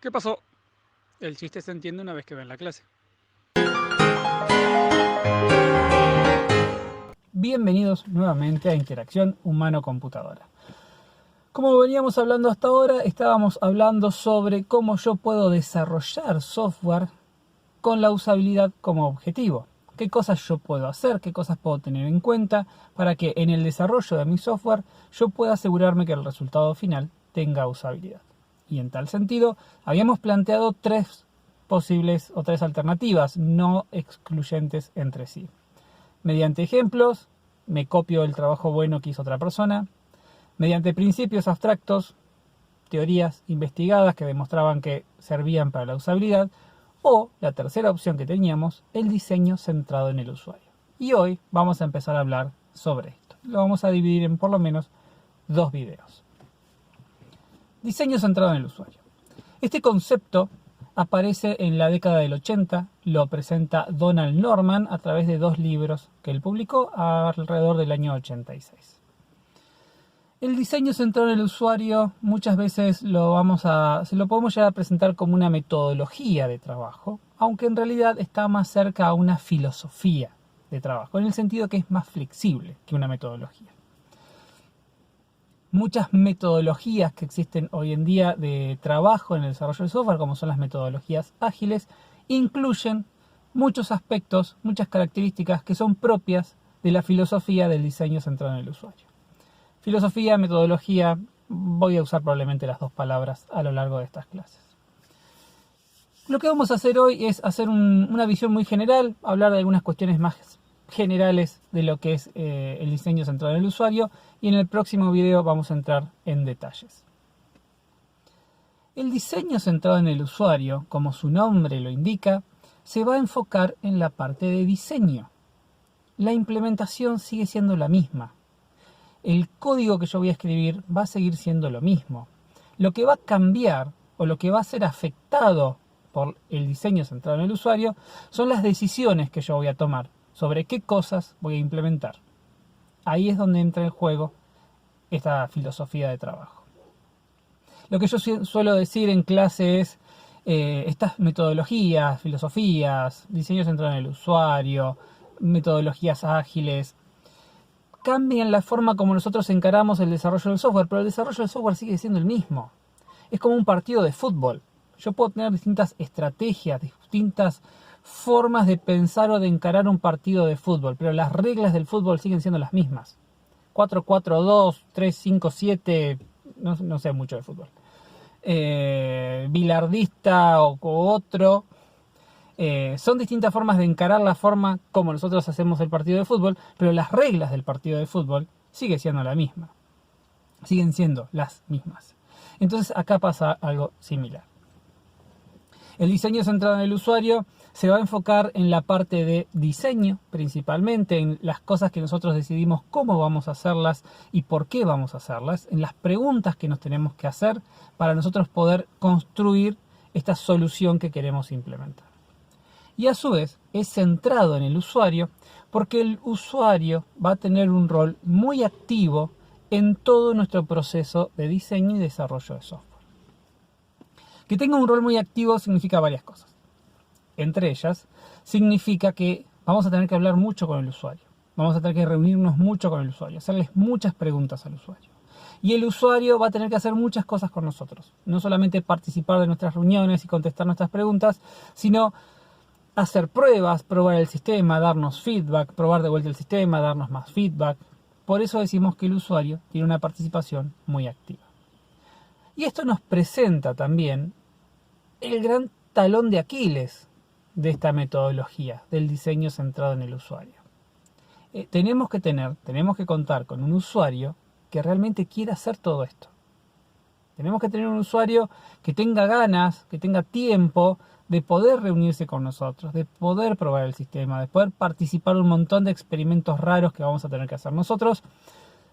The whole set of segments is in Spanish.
¿Qué pasó? El chiste se entiende una vez que ven la clase. Bienvenidos nuevamente a Interacción Humano-Computadora. Como veníamos hablando hasta ahora, estábamos hablando sobre cómo yo puedo desarrollar software con la usabilidad como objetivo. Qué cosas yo puedo hacer, qué cosas puedo tener en cuenta para que en el desarrollo de mi software yo pueda asegurarme que el resultado final tenga usabilidad. Y en tal sentido, habíamos planteado tres posibles o tres alternativas no excluyentes entre sí. Mediante ejemplos, me copio el trabajo bueno que hizo otra persona. Mediante principios abstractos, teorías investigadas que demostraban que servían para la usabilidad. O la tercera opción que teníamos, el diseño centrado en el usuario. Y hoy vamos a empezar a hablar sobre esto. Lo vamos a dividir en por lo menos dos videos. Diseño centrado en el usuario. Este concepto aparece en la década del 80, lo presenta Donald Norman a través de dos libros que él publicó alrededor del año 86. El diseño centrado en el usuario muchas veces se lo podemos llegar a presentar como una metodología de trabajo, aunque en realidad está más cerca a una filosofía de trabajo, en el sentido que es más flexible que una metodología. Muchas metodologías que existen hoy en día de trabajo en el desarrollo de software, como son las metodologías ágiles, incluyen muchos aspectos, muchas características que son propias de la filosofía del diseño centrado en el usuario. Filosofía, metodología, voy a usar probablemente las dos palabras a lo largo de estas clases. Lo que vamos a hacer hoy es hacer una visión muy general, hablar de algunas cuestiones más generales de lo que es el diseño centrado en el usuario, y en el próximo video vamos a entrar en detalles. El diseño centrado en el usuario, como su nombre lo indica, se va a enfocar en la parte de diseño. La implementación sigue siendo la misma. El código que yo voy a escribir va a seguir siendo lo mismo. Lo que va a cambiar o lo que va a ser afectado por el diseño centrado en el usuario son las decisiones que yo voy a tomar sobre qué cosas voy a implementar. Ahí es donde entra en juego esta filosofía de trabajo. Lo que yo suelo decir en clase es estas metodologías, filosofías, diseño centrado en el usuario, metodologías ágiles, cambian la forma como nosotros encaramos el desarrollo del software, pero el desarrollo del software sigue siendo el mismo. Es como un partido de fútbol. Yo puedo tener distintas estrategias, distintas formas de pensar o de encarar un partido de fútbol, pero las reglas del fútbol siguen siendo las mismas. 4-4-2, 3-5-7, no sé mucho de fútbol. Bilardista o otro. Son distintas formas de encarar la forma como nosotros hacemos el partido de fútbol, pero las reglas del partido de fútbol siguen siendo la misma. Siguen siendo las mismas. Entonces acá pasa algo similar. El diseño centrado en el usuario se va a enfocar en la parte de diseño, principalmente en las cosas que nosotros decidimos cómo vamos a hacerlas y por qué vamos a hacerlas, en las preguntas que nos tenemos que hacer para nosotros poder construir esta solución que queremos implementar. Y a su vez es centrado en el usuario porque el usuario va a tener un rol muy activo en todo nuestro proceso de diseño y desarrollo de software. Que tenga un rol muy activo significa varias cosas. Entre ellas, significa que vamos a tener que hablar mucho con el usuario. Vamos a tener que reunirnos mucho con el usuario, hacerles muchas preguntas al usuario. Y el usuario va a tener que hacer muchas cosas con nosotros. No solamente participar de nuestras reuniones y contestar nuestras preguntas, sino hacer pruebas, probar el sistema, darnos feedback, probar de vuelta el sistema, darnos más feedback. Por eso decimos que el usuario tiene una participación muy activa. Y esto nos presenta también el gran talón de Aquiles de esta metodología del diseño centrado en el usuario. Tenemos que contar con un usuario que realmente quiera hacer todo esto. Tenemos que tener un usuario que tenga ganas, que tenga tiempo de poder reunirse con nosotros, de poder probar el sistema, de poder participar en un montón de experimentos raros que vamos a tener que hacer nosotros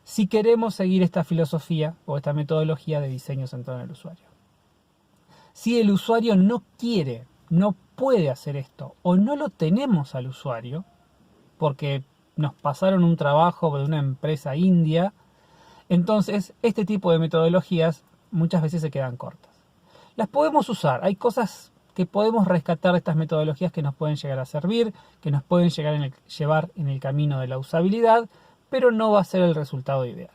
si queremos seguir esta filosofía o esta metodología de diseño centrado en el usuario. Si el usuario no quiere, no puede hacer esto, o no lo tenemos al usuario, porque nos pasaron un trabajo de una empresa india, entonces este tipo de metodologías muchas veces se quedan cortas. Las podemos usar, hay cosas que podemos rescatar de estas metodologías que nos pueden llegar a servir, que nos pueden llevar en el camino de la usabilidad, pero no va a ser el resultado ideal.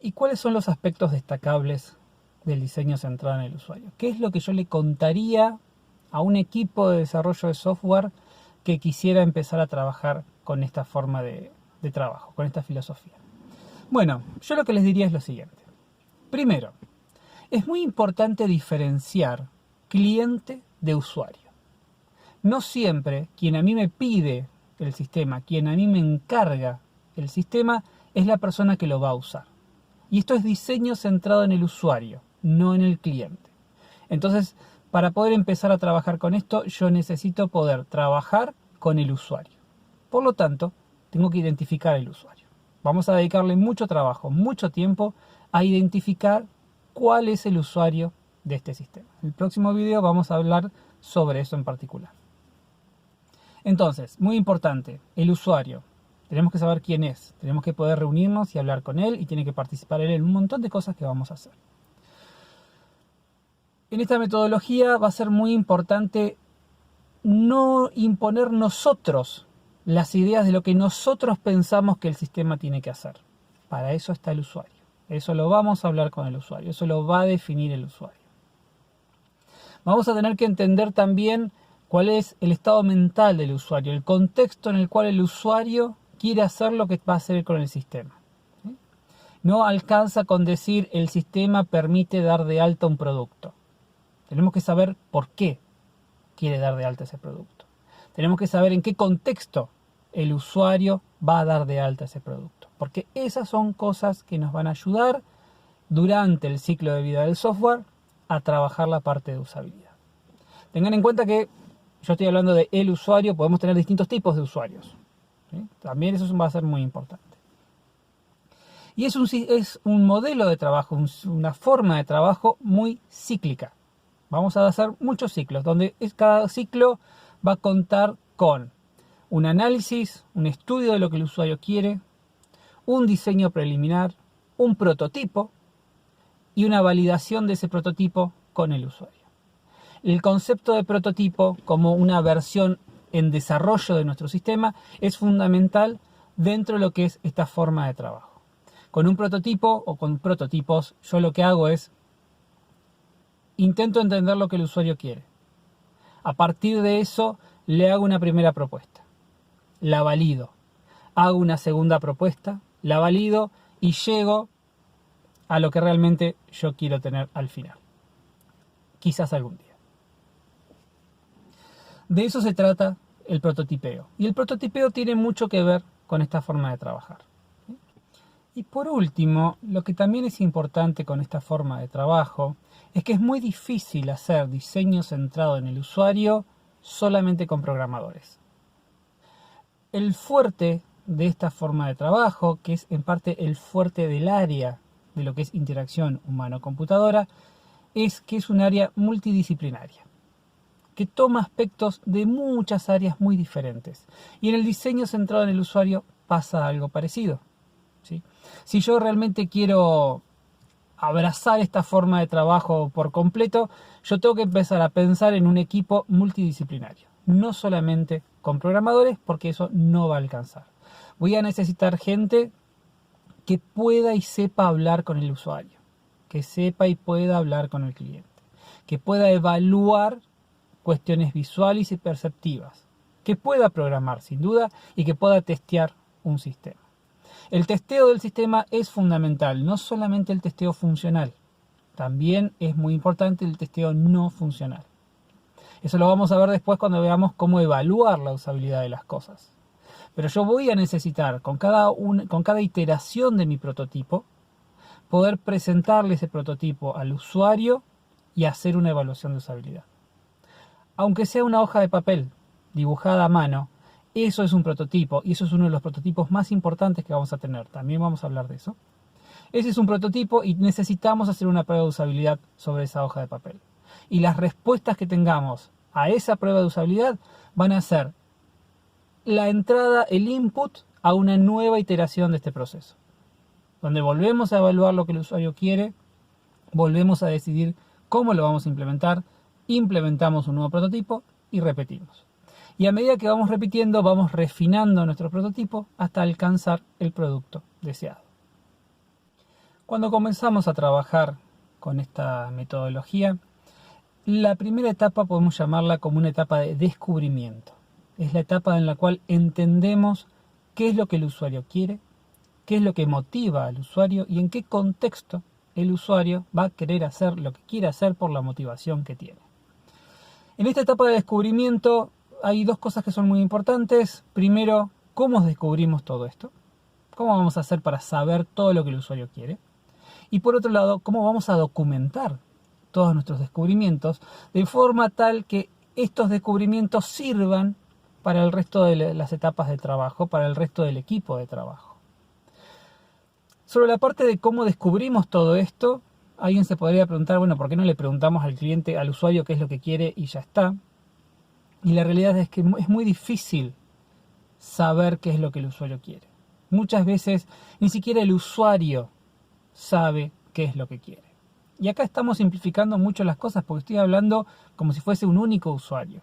¿Y cuáles son los aspectos destacables del diseño centrado en el usuario? ¿Qué es lo que yo le contaría a un equipo de desarrollo de software que quisiera empezar a trabajar con esta forma de trabajo, con esta filosofía? Bueno, yo lo que les diría es lo siguiente. Primero, es muy importante diferenciar cliente de usuario. No siempre quien a mí me pide el sistema, quien a mí me encarga el sistema, es la persona que lo va a usar. Y esto es diseño centrado en el usuario, no en el cliente. Entonces, para poder empezar a trabajar con esto, yo necesito poder trabajar con el usuario. Por lo tanto, tengo que identificar el usuario. Vamos a dedicarle mucho trabajo, mucho tiempo a identificar cuál es el usuario de este sistema. En el próximo video vamos a hablar sobre eso en particular. Entonces, muy importante, el usuario. Tenemos que saber quién es, tenemos que poder reunirnos y hablar con él y tiene que participar él en un montón de cosas que vamos a hacer. En esta metodología va a ser muy importante no imponer nosotros las ideas de lo que nosotros pensamos que el sistema tiene que hacer. Para eso está el usuario. Eso lo vamos a hablar con el usuario, eso lo va a definir el usuario. Vamos a tener que entender también cuál es el estado mental del usuario, el contexto en el cual el usuario quiere hacer lo que va a hacer con el sistema. No alcanza con decir el sistema permite dar de alta un producto. Tenemos que saber por qué quiere dar de alta ese producto. Tenemos que saber en qué contexto el usuario va a dar de alta ese producto. Porque esas son cosas que nos van a ayudar durante el ciclo de vida del software a trabajar la parte de usabilidad. Tengan en cuenta que yo estoy hablando de el usuario, podemos tener distintos tipos de usuarios. ¿Sí? También eso va a ser muy importante. Y es un modelo de trabajo, una forma de trabajo muy cíclica. Vamos a hacer muchos ciclos, donde cada ciclo va a contar con un análisis, un estudio de lo que el usuario quiere, un diseño preliminar, un prototipo y una validación de ese prototipo con el usuario. El concepto de prototipo como una versión en desarrollo de nuestro sistema es fundamental dentro de lo que es esta forma de trabajo. Con un prototipo o con prototipos, yo lo que hago es intento entender lo que el usuario quiere. A partir de eso, le hago una primera propuesta. La valido. Hago una segunda propuesta, la valido y llego a lo que realmente yo quiero tener al final. Quizás algún día. De eso se trata el prototipeo. Y el prototipeo tiene mucho que ver con esta forma de trabajar. Y por último, lo que también es importante con esta forma de trabajo es que es muy difícil hacer diseño centrado en el usuario solamente con programadores. El fuerte de esta forma de trabajo, que es en parte el fuerte del área de lo que es interacción humano-computadora, es que es un área multidisciplinaria, que toma aspectos de muchas áreas muy diferentes. Y en el diseño centrado en el usuario pasa algo parecido. ¿Sí? Si yo realmente quiero abrazar esta forma de trabajo por completo, yo tengo que empezar a pensar en un equipo multidisciplinario, no solamente con programadores, porque eso no va a alcanzar. Voy a necesitar gente que pueda y sepa hablar con el usuario, que sepa y pueda hablar con el cliente, que pueda evaluar cuestiones visuales y perceptivas, que pueda programar sin duda y que pueda testear un sistema. El testeo del sistema es fundamental, no solamente el testeo funcional, también es muy importante el testeo no funcional. Eso lo vamos a ver después cuando veamos cómo evaluar la usabilidad de las cosas. Pero yo voy a necesitar, con cada iteración de mi prototipo, poder presentarle ese prototipo al usuario y hacer una evaluación de usabilidad. Aunque sea una hoja de papel dibujada a mano, eso es un prototipo y eso es uno de los prototipos más importantes que vamos a tener. También vamos a hablar de eso. Ese es un prototipo y necesitamos hacer una prueba de usabilidad sobre esa hoja de papel. Y las respuestas que tengamos a esa prueba de usabilidad van a ser la entrada, el input a una nueva iteración de este proceso. Donde volvemos a evaluar lo que el usuario quiere, volvemos a decidir cómo lo vamos a implementar, implementamos un nuevo prototipo y repetimos. Y a medida que vamos repitiendo, vamos refinando nuestro prototipo hasta alcanzar el producto deseado. Cuando comenzamos a trabajar con esta metodología, la primera etapa podemos llamarla como una etapa de descubrimiento. Es la etapa en la cual entendemos qué es lo que el usuario quiere, qué es lo que motiva al usuario y en qué contexto el usuario va a querer hacer lo que quiere hacer por la motivación que tiene. En esta etapa de descubrimiento hay dos cosas que son muy importantes. Primero, ¿cómo descubrimos todo esto? ¿Cómo vamos a hacer para saber todo lo que el usuario quiere? Y por otro lado, ¿cómo vamos a documentar todos nuestros descubrimientos de forma tal que estos descubrimientos sirvan para el resto de las etapas de trabajo, para el resto del equipo de trabajo? Sobre la parte de cómo descubrimos todo esto, alguien se podría preguntar, bueno, ¿por qué no le preguntamos al cliente, al usuario, qué es lo que quiere y ya está? Y la realidad es que es muy difícil saber qué es lo que el usuario quiere. Muchas veces ni siquiera el usuario sabe qué es lo que quiere. Y acá estamos simplificando mucho las cosas porque estoy hablando como si fuese un único usuario.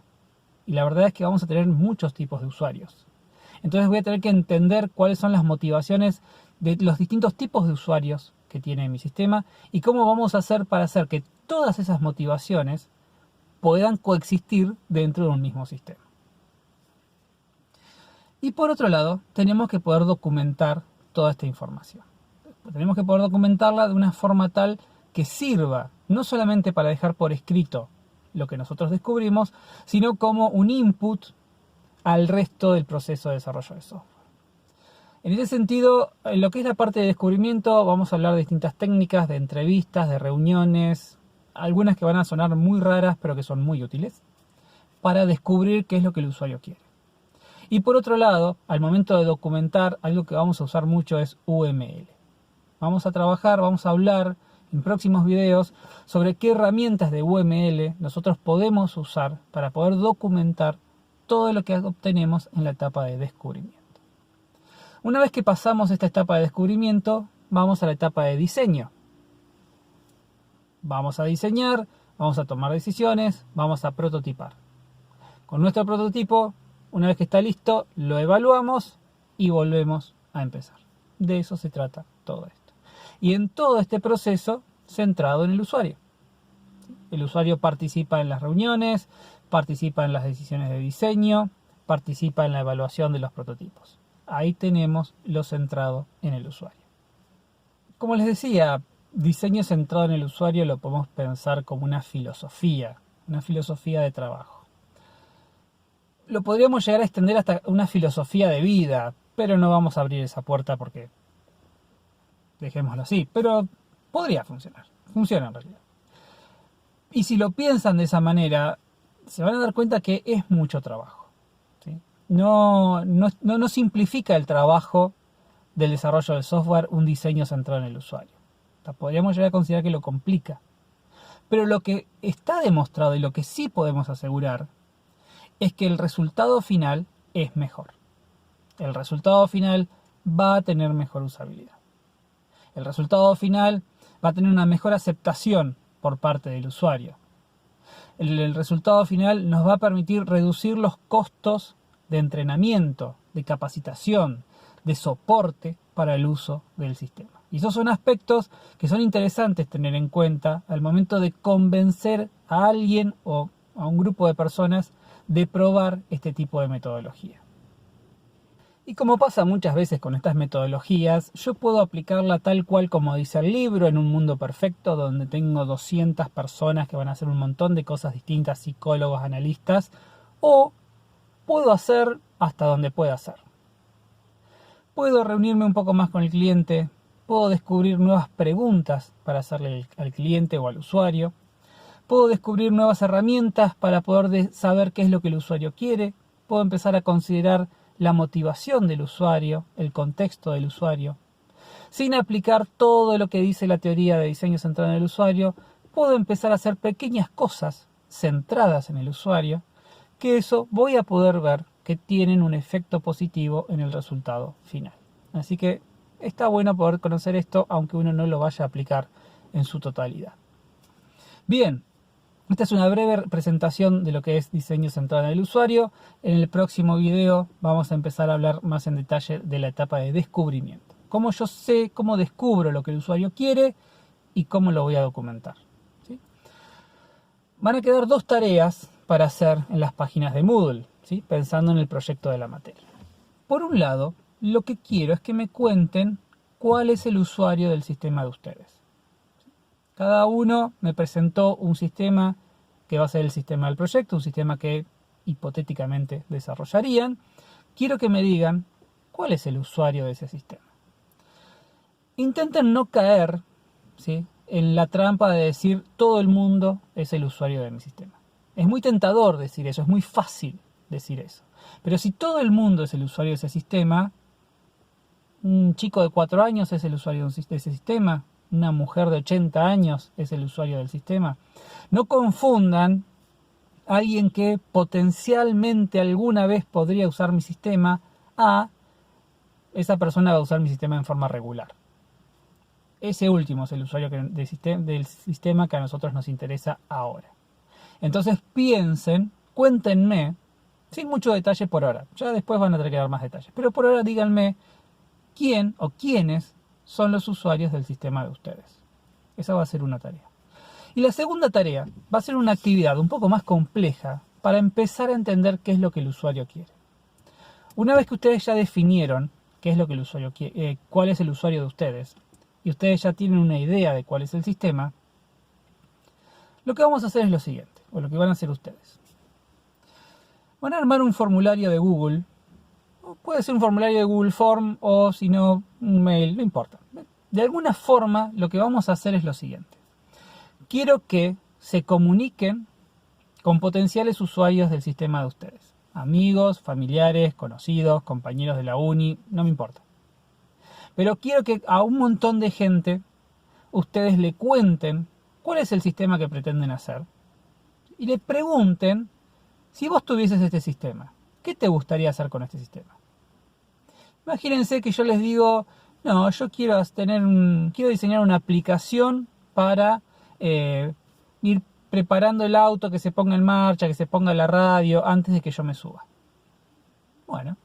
Y la verdad es que vamos a tener muchos tipos de usuarios. Entonces voy a tener que entender cuáles son las motivaciones de los distintos tipos de usuarios que tiene mi sistema y cómo vamos a hacer para hacer que todas esas motivaciones puedan coexistir dentro de un mismo sistema. Y por otro lado, tenemos que poder documentar toda esta información. Tenemos que poder documentarla de una forma tal que sirva no solamente para dejar por escrito lo que nosotros descubrimos, sino como un input al resto del proceso de desarrollo de software. En ese sentido, en lo que es la parte de descubrimiento, vamos a hablar de distintas técnicas, de entrevistas, de reuniones, algunas que van a sonar muy raras, pero que son muy útiles, para descubrir qué es lo que el usuario quiere. Y por otro lado, al momento de documentar, algo que vamos a usar mucho es UML. Vamos a trabajar, vamos a hablar en próximos videos sobre qué herramientas de UML nosotros podemos usar para poder documentar todo lo que obtenemos en la etapa de descubrimiento. Una vez que pasamos esta etapa de descubrimiento, vamos a la etapa de diseño. Vamos a diseñar, vamos a tomar decisiones, vamos a prototipar. Con nuestro prototipo, una vez que está listo, lo evaluamos y volvemos a empezar. De eso se trata todo esto. Y en todo este proceso centrado en el usuario. El usuario participa en las reuniones, participa en las decisiones de diseño, participa en la evaluación de los prototipos. Ahí tenemos lo centrado en el usuario. Como les decía, diseño centrado en el usuario lo podemos pensar como una filosofía de trabajo. Lo podríamos llegar a extender hasta una filosofía de vida, pero no vamos a abrir esa puerta porque dejémoslo así, pero podría funcionar, funciona en realidad. Y si lo piensan de esa manera, se van a dar cuenta que es mucho trabajo, ¿sí? No simplifica el trabajo del desarrollo de software un diseño centrado en el usuario. Podríamos llegar a considerar que lo complica. Pero lo que está demostrado y lo que sí podemos asegurar es que el resultado final es mejor. El resultado final va a tener mejor usabilidad. El resultado final va a tener una mejor aceptación por parte del usuario. El resultado final nos va a permitir reducir los costos de entrenamiento, de capacitación, de soporte para el uso del sistema. Y esos son aspectos que son interesantes tener en cuenta al momento de convencer a alguien o a un grupo de personas de probar este tipo de metodología. Y como pasa muchas veces con estas metodologías, yo puedo aplicarla tal cual como dice el libro, en un mundo perfecto donde tengo 200 personas que van a hacer un montón de cosas distintas, psicólogos, analistas, o puedo hacer hasta donde pueda hacer. Puedo reunirme un poco más con el cliente, puedo descubrir nuevas preguntas para hacerle al cliente o al usuario, puedo descubrir nuevas herramientas para poder saber qué es lo que el usuario quiere, puedo empezar a considerar la motivación del usuario, el contexto del usuario. Sin aplicar todo lo que dice la teoría de diseño centrado en el usuario, puedo empezar a hacer pequeñas cosas centradas en el usuario, que eso voy a poder ver que tienen un efecto positivo en el resultado final. Así que está bueno poder conocer esto, aunque uno no lo vaya a aplicar en su totalidad. Bien, esta es una breve presentación de lo que es diseño centrado en el usuario. En el próximo video vamos a empezar a hablar más en detalle de la etapa de descubrimiento. Cómo yo sé, cómo descubro lo que el usuario quiere y cómo lo voy a documentar. ¿Sí? Van a quedar 2 tareas para hacer en las páginas de Moodle, ¿sí? Pensando en el proyecto de la materia. Por un lado, lo que quiero es que me cuenten cuál es el usuario del sistema de ustedes. Cada uno me presentó un sistema que va a ser el sistema del proyecto, un sistema que hipotéticamente desarrollarían. Quiero que me digan cuál es el usuario de ese sistema. Intenten no caer, ¿sí?, en la trampa de decir todo el mundo es el usuario de mi sistema. Es muy tentador decir eso, es muy fácil decir eso. Pero si todo el mundo es el usuario de ese sistema, un chico de 4 años es el usuario de ese sistema, una mujer de 80 años es el usuario del sistema. No confundan a alguien que potencialmente alguna vez podría usar mi sistema a esa persona va a usar mi sistema en forma regular. Ese último es el usuario del sistema que a nosotros nos interesa ahora. Entonces piensen, cuéntenme, sin mucho detalle por ahora, ya después van a tener que dar más detalles, pero por ahora díganme quién o quiénes son los usuarios del sistema de ustedes. Esa va a ser una tarea. Y la segunda tarea va a ser una actividad un poco más compleja para empezar a entender qué es lo que el usuario quiere. Una vez que ustedes ya definieron qué es lo que el usuario quiere, cuál es el usuario de ustedes, y ustedes ya tienen una idea de cuál es el sistema, lo que vamos a hacer es lo siguiente, o lo que van a hacer ustedes. Van a armar un formulario de Google. Puede ser un formulario de Google Form o si no, un mail, no importa. De alguna forma lo que vamos a hacer es lo siguiente. Quiero que se comuniquen con potenciales usuarios del sistema de ustedes. Amigos, familiares, conocidos, compañeros de la uni, no me importa. Pero quiero que a un montón de gente ustedes le cuenten cuál es el sistema que pretenden hacer. Y le pregunten, si vos tuvieses este sistema, ¿qué te gustaría hacer con este sistema? Imagínense que yo les digo, no, yo quiero diseñar una aplicación para ir preparando el auto, que se ponga en marcha, que se ponga la radio antes de que yo me suba. Bueno,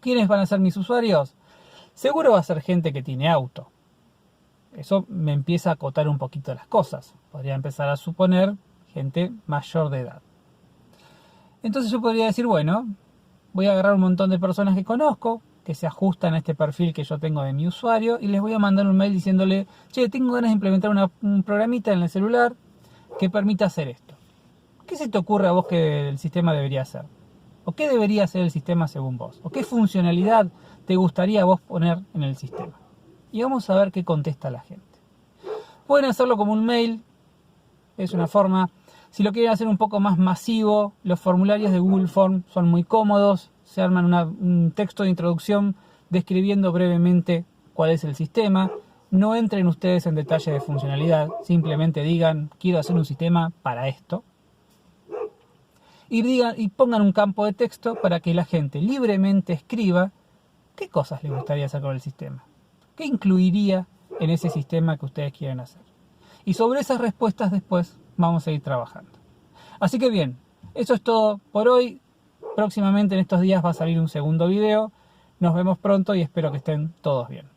¿quiénes van a ser mis usuarios? Seguro va a ser gente que tiene auto. Eso me empieza a acotar un poquito las cosas. Podría empezar a suponer gente mayor de edad. Entonces yo podría decir, bueno, voy a agarrar un montón de personas que conozco, que se ajustan a este perfil que yo tengo de mi usuario, y les voy a mandar un mail diciéndole, che, tengo ganas de implementar un programita en el celular que permita hacer esto. ¿Qué se te ocurre a vos que el sistema debería hacer? ¿O qué debería hacer el sistema según vos? ¿O qué funcionalidad te gustaría vos poner en el sistema? Y vamos a ver qué contesta la gente. Pueden hacerlo como un mail, es una forma. Si lo quieren hacer un poco más masivo, los formularios de Google Form son muy cómodos. Se arman un texto de introducción describiendo brevemente cuál es el sistema. No entren ustedes en detalle de funcionalidad, simplemente digan, quiero hacer un sistema para esto. Y pongan un campo de texto para que la gente libremente escriba qué cosas les gustaría hacer con el sistema. ¿Qué incluiría en ese sistema que ustedes quieren hacer? Y sobre esas respuestas después vamos a ir trabajando. Así que bien, eso es todo por hoy. Próximamente en estos días va a salir un segundo video. Nos vemos pronto y espero que estén todos bien.